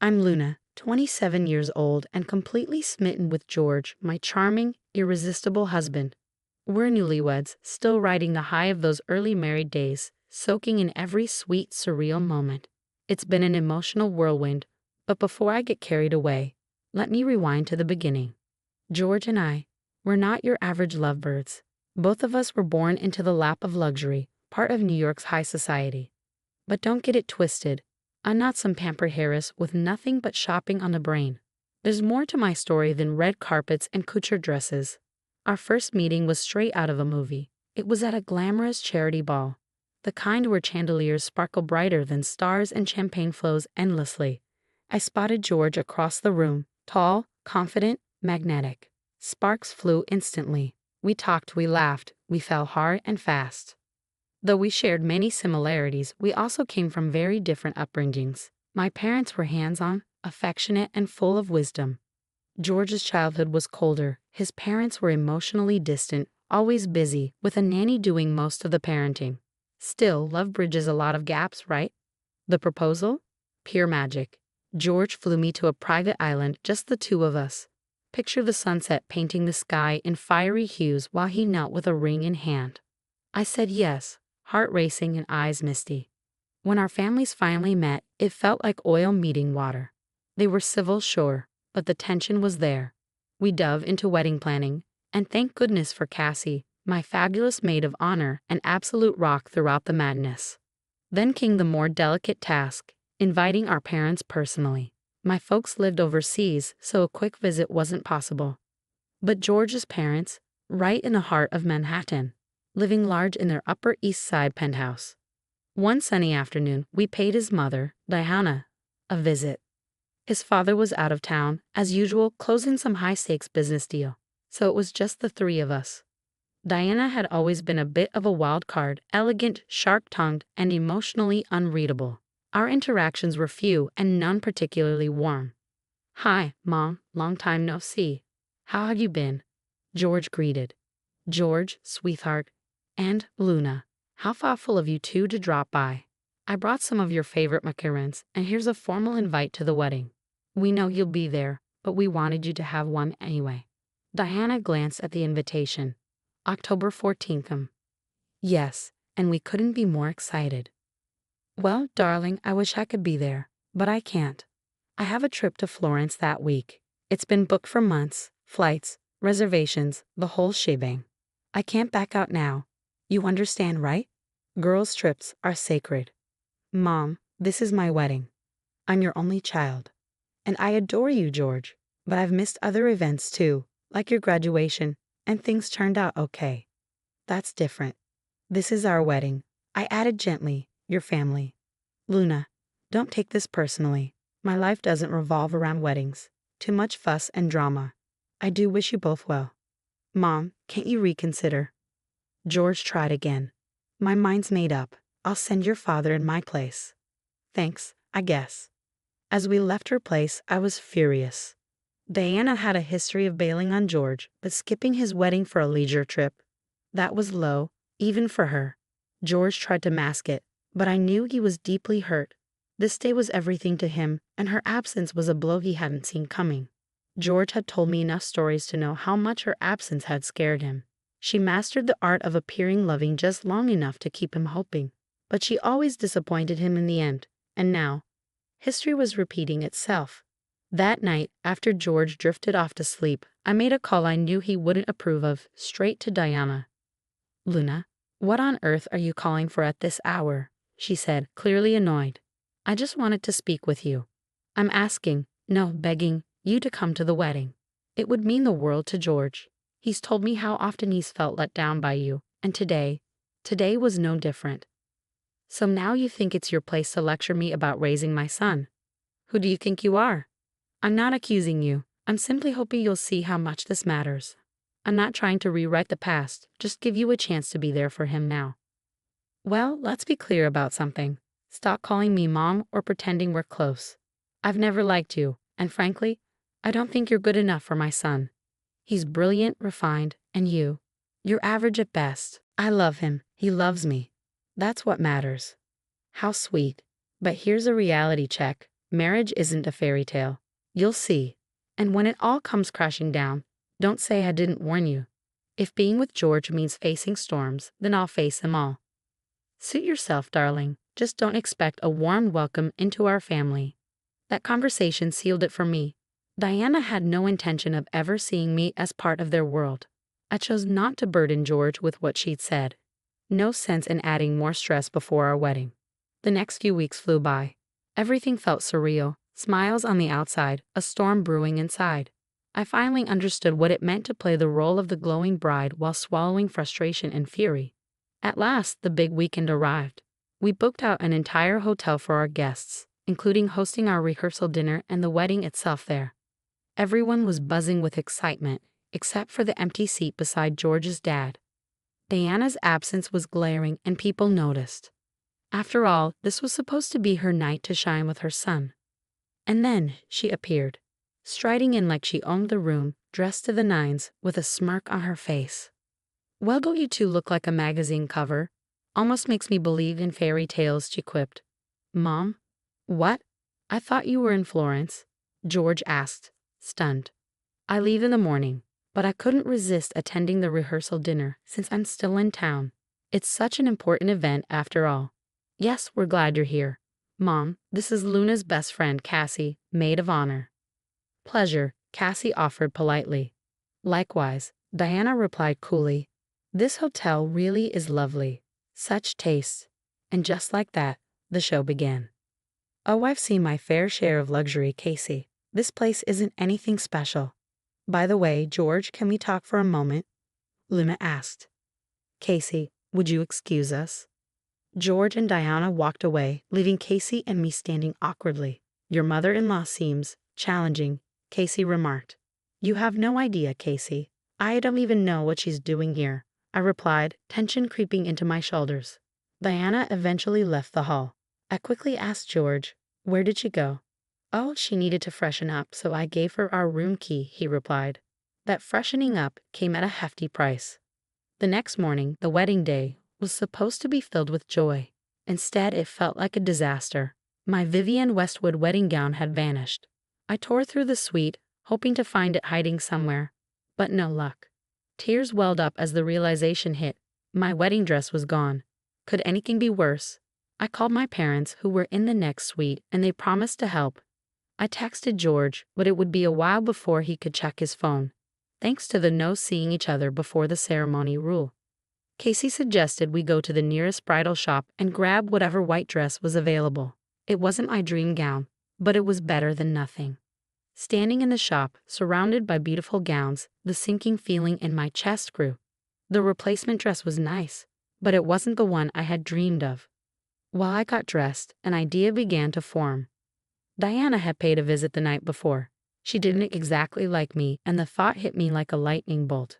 I'm Luna, 27 years old and completely smitten with George, my charming, irresistible husband. We're newlyweds, still riding the high of those early married days, soaking in every sweet, surreal moment. It's been an emotional whirlwind, but before I get carried away, let me rewind to the beginning. George and I, we're not your average lovebirds. Both of us were born into the lap of luxury, part of New York's high society. But don't get it twisted. I'm not some pampered Harris with nothing but shopping on the brain. There's more to my story than red carpets and couture dresses. Our first meeting was straight out of a movie. It was at a glamorous charity ball, the kind where chandeliers sparkle brighter than stars and champagne flows endlessly. I spotted George across the room, tall, confident, magnetic. Sparks flew instantly. We talked, we laughed, we fell hard and fast. Though we shared many similarities, we also came from very different upbringings. My parents were hands-on, affectionate, and full of wisdom. George's childhood was colder. His parents were emotionally distant, always busy, with a nanny doing most of the parenting. Still, love bridges a lot of gaps, right? The proposal? Pure magic. George flew me to a private island, just the two of us. Picture the sunset painting the sky in fiery hues while he knelt with a ring in hand. I said yes, heart racing and eyes misty. When our families finally met, it felt like oil meeting water. They were civil, sure, but the tension was there. We dove into wedding planning, and thank goodness for Cassie, my fabulous maid of honor, an absolute rock throughout the madness. Then came the more delicate task, inviting our parents personally. My folks lived overseas, so a quick visit wasn't possible. But George's parents, right in the heart of Manhattan, living large in their Upper East Side penthouse. One sunny afternoon, we paid his mother, Diana, a visit. His father was out of town, as usual, closing some high-stakes business deal, so it was just the three of us. Diana had always been a bit of a wild card, elegant, sharp-tongued, and emotionally unreadable. Our interactions were few and none particularly warm. "Hi, Mom, long time no see. How have you been?" George greeted. "George, sweetheart, and Luna, how thoughtful of you two to drop by. I brought some of your favorite macarons, and here's a formal invite to the wedding. We know you'll be there, but we wanted you to have one anyway." Diana glanced at the invitation. October 14th. Yes, and we couldn't be more excited. "Well, darling, I wish I could be there, but I can't. I have a trip to Florence that week. It's been booked for months, flights, reservations, the whole shebang. I can't back out now. You understand, right? Girls' trips are sacred. Mom, this is my wedding. I'm your only child. And I adore you, George, but I've missed other events too, like your graduation, and things turned out okay. That's different. This is our wedding," I added gently, "your family. Luna, don't take this personally. My life doesn't revolve around weddings. Too much fuss and drama. I do wish you both well. Mom, can't you reconsider?" George tried again. "My mind's made up. I'll send your father in my place." "Thanks, I guess." As we left her place, I was furious. Diana had a history of bailing on George, but skipping his wedding for a leisure trip. That was low, even for her. George tried to mask it, but I knew he was deeply hurt. This day was everything to him, and her absence was a blow he hadn't seen coming. George had told me enough stories to know how much her absence had scared him. She mastered the art of appearing loving just long enough to keep him hoping, but she always disappointed him in the end, and now, history was repeating itself. That night, after George drifted off to sleep, I made a call I knew he wouldn't approve of, straight to Diana. "Luna, what on earth are you calling for at this hour?" she said, clearly annoyed. "I just wanted to speak with you. I'm asking, no, begging, you to come to the wedding. It would mean the world to George. He's told me how often he's felt let down by you, and today was no different. So now you think it's your place to lecture me about raising my son? Who do you think you are? I'm not accusing you. I'm simply hoping you'll see how much this matters. I'm not trying to rewrite the past, just give you a chance to be there for him now." "Well, let's be clear about something. Stop calling me Mom or pretending we're close. I've never liked you, and frankly, I don't think you're good enough for my son. He's brilliant, refined, and you're average at best. I love him. He loves me. That's what matters." How sweet. But here's a reality check. Marriage isn't a fairy tale. You'll see. And when it all comes crashing down, don't say I didn't warn you. If being with George means facing storms, then I'll face them all. Suit yourself, darling. Just don't expect a warm welcome into our family. That conversation sealed it for me. Diana had no intention of ever seeing me as part of their world. I chose not to burden George with what she'd said. No sense in adding more stress before our wedding. The next few weeks flew by. Everything felt surreal, smiles on the outside, a storm brewing inside. I finally understood what it meant to play the role of the glowing bride while swallowing frustration and fury. At last, the big weekend arrived. We booked out an entire hotel for our guests, including hosting our rehearsal dinner and the wedding itself there. Everyone was buzzing with excitement, except for the empty seat beside George's dad. Diana's absence was glaring and people noticed. After all, this was supposed to be her night to shine with her son. And then she appeared, striding in like she owned the room, dressed to the nines, with a smirk on her face. "Well, don't you two look like a magazine cover? Almost makes me believe in fairy tales," she quipped. "Mom? What? I thought you were in Florence," George asked, stunned. "I leave in the morning, but I couldn't resist attending the rehearsal dinner since I'm still in town. It's such an important event after all." "Yes, we're glad you're here. Mom, this is Luna's best friend, Cassie, maid of honor." "Pleasure," Cassie offered politely. "Likewise," Diana replied coolly. "This hotel really is lovely. Such taste." And just like that, the show began. "Oh, I've seen my fair share of luxury, Casey. This place isn't anything special." "By the way, George, can we talk for a moment?" Luna asked. "Casey, would you excuse us?" George and Diana walked away, leaving Casey and me standing awkwardly. "Your mother-in-law seems challenging," Casey remarked. "You have no idea, Casey. I don't even know what she's doing here," I replied, tension creeping into my shoulders. Diana eventually left the hall. I quickly asked George, "Where did she go?" "Oh, she needed to freshen up, so I gave her our room key," he replied. That freshening up came at a hefty price. The next morning, the wedding day, was supposed to be filled with joy. Instead, it felt like a disaster. My Vivienne Westwood wedding gown had vanished. I tore through the suite, hoping to find it hiding somewhere, but no luck. Tears welled up as the realization hit. My wedding dress was gone. Could anything be worse? I called my parents, who were in the next suite, and they promised to help. I texted George, but it would be a while before he could check his phone, thanks to the no seeing each other before the ceremony rule. Casey suggested we go to the nearest bridal shop and grab whatever white dress was available. It wasn't my dream gown, but it was better than nothing. Standing in the shop, surrounded by beautiful gowns, the sinking feeling in my chest grew. The replacement dress was nice, but it wasn't the one I had dreamed of. While I got dressed, an idea began to form. Diana had paid a visit the night before. She didn't exactly like me, and the thought hit me like a lightning bolt.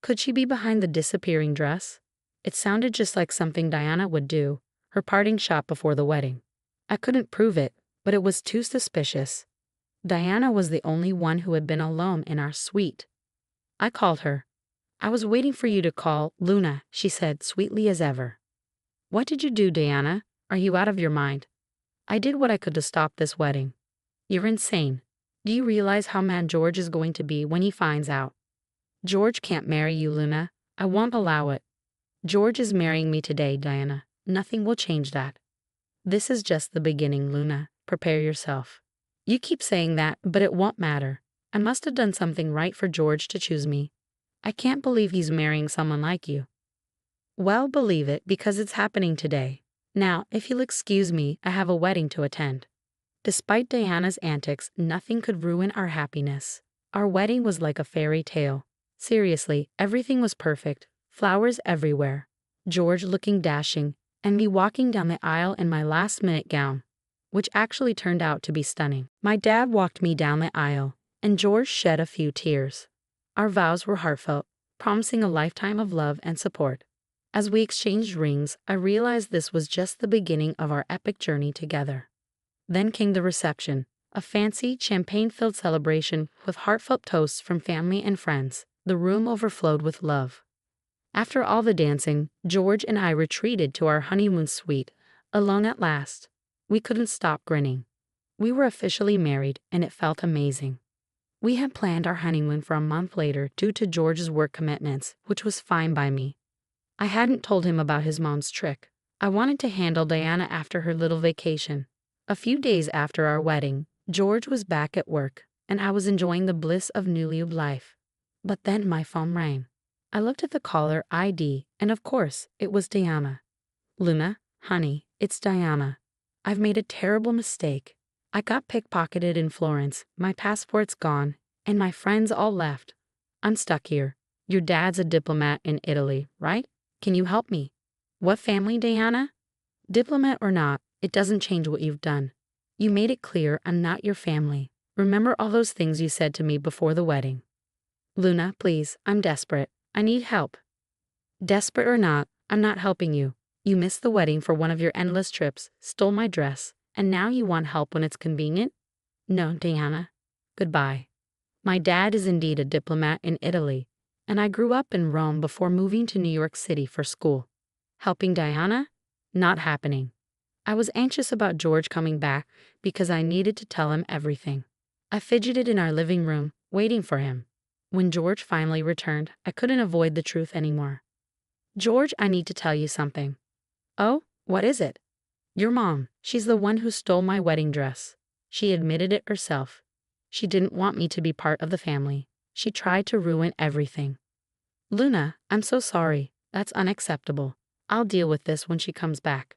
Could she be behind the disappearing dress? It sounded just like something Diana would do, her parting shot before the wedding. I couldn't prove it, but it was too suspicious. Diana was the only one who had been alone in our suite. I called her. "I was waiting for you to call, Luna," she said, sweetly as ever. "What did you do, Diana? Are you out of your mind?" "I did what I could to stop this wedding." "You're insane. Do you realize how mad George is going to be when he finds out?" "George can't marry you, Luna. I won't allow it." "George is marrying me today, Diana. Nothing will change that." "This is just the beginning, Luna. Prepare yourself." "You keep saying that, but it won't matter. I must have done something right for George to choose me. I can't believe he's marrying someone like you." "Well, believe it, because it's happening today. Now, if you'll excuse me, I have a wedding to attend." Despite Diana's antics, nothing could ruin our happiness. Our wedding was like a fairy tale. Seriously, everything was perfect. Flowers everywhere. George looking dashing, and me walking down the aisle in my last-minute gown, which actually turned out to be stunning. My dad walked me down the aisle, and George shed a few tears. Our vows were heartfelt, promising a lifetime of love and support. As we exchanged rings, I realized this was just the beginning of our epic journey together. Then came the reception, a fancy, champagne-filled celebration with heartfelt toasts from family and friends. The room overflowed with love. After all the dancing, George and I retreated to our honeymoon suite, alone at last. We couldn't stop grinning. We were officially married, and it felt amazing. We had planned our honeymoon for a month later due to George's work commitments, which was fine by me. I hadn't told him about his mom's trick. I wanted to handle Diana after her little vacation. A few days after our wedding, George was back at work, and I was enjoying the bliss of newlywed life. But then my phone rang. I looked at the caller ID, and of course, it was Diana. "Luna, honey, it's Diana. I've made a terrible mistake. I got pickpocketed in Florence, my passport's gone, and my friends all left. I'm stuck here. Your dad's a diplomat in Italy, right? Can you help me?" "What family, Diana?" "Diplomat or not, it doesn't change what you've done. You made it clear I'm not your family. Remember all those things you said to me before the wedding?" "Luna, please, I'm desperate. I need help." "Desperate or not, I'm not helping you. You missed the wedding for one of your endless trips, stole my dress, and now you want help when it's convenient? No, Diana. Goodbye. My dad is indeed a diplomat in Italy, and I grew up in Rome before moving to New York City for school. Helping Diana? Not happening. I was anxious about George coming back because I needed to tell him everything. I fidgeted in our living room, waiting for him. When George finally returned, I couldn't avoid the truth anymore. "George, I need to tell you something." "Oh, what is it?" "Your mom, she's the one who stole my wedding dress. She admitted it herself. She didn't want me to be part of the family. She tried to ruin everything." "Luna, I'm so sorry. That's unacceptable. I'll deal with this when she comes back."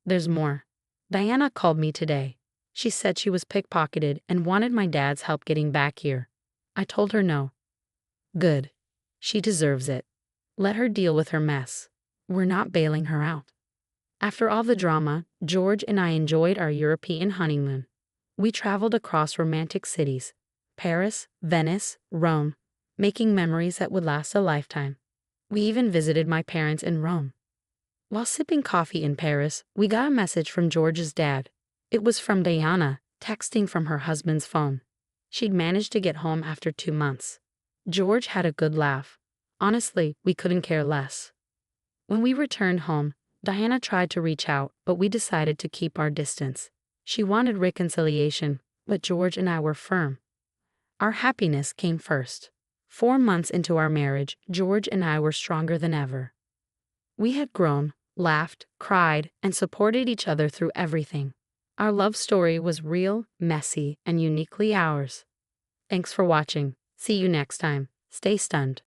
"There's more. Diana called me today. She said she was pickpocketed and wanted my dad's help getting back here. I told her no." "Good. She deserves it. Let her deal with her mess. We're not bailing her out." After all the drama, George and I enjoyed our European honeymoon. We traveled across romantic cities, Paris, Venice, Rome, making memories that would last a lifetime. We even visited my parents in Rome. While sipping coffee in Paris, we got a message from George's dad. It was from Diana, texting from her husband's phone. She'd managed to get home after 2 months. George had a good laugh. Honestly, we couldn't care less. When we returned home, Diana tried to reach out, but we decided to keep our distance. She wanted reconciliation, but George and I were firm. Our happiness came first. 4 months into our marriage, George and I were stronger than ever. We had grown, laughed, cried, and supported each other through everything. Our love story was real, messy, and uniquely ours. Thanks for watching. See you next time. Stay stunned.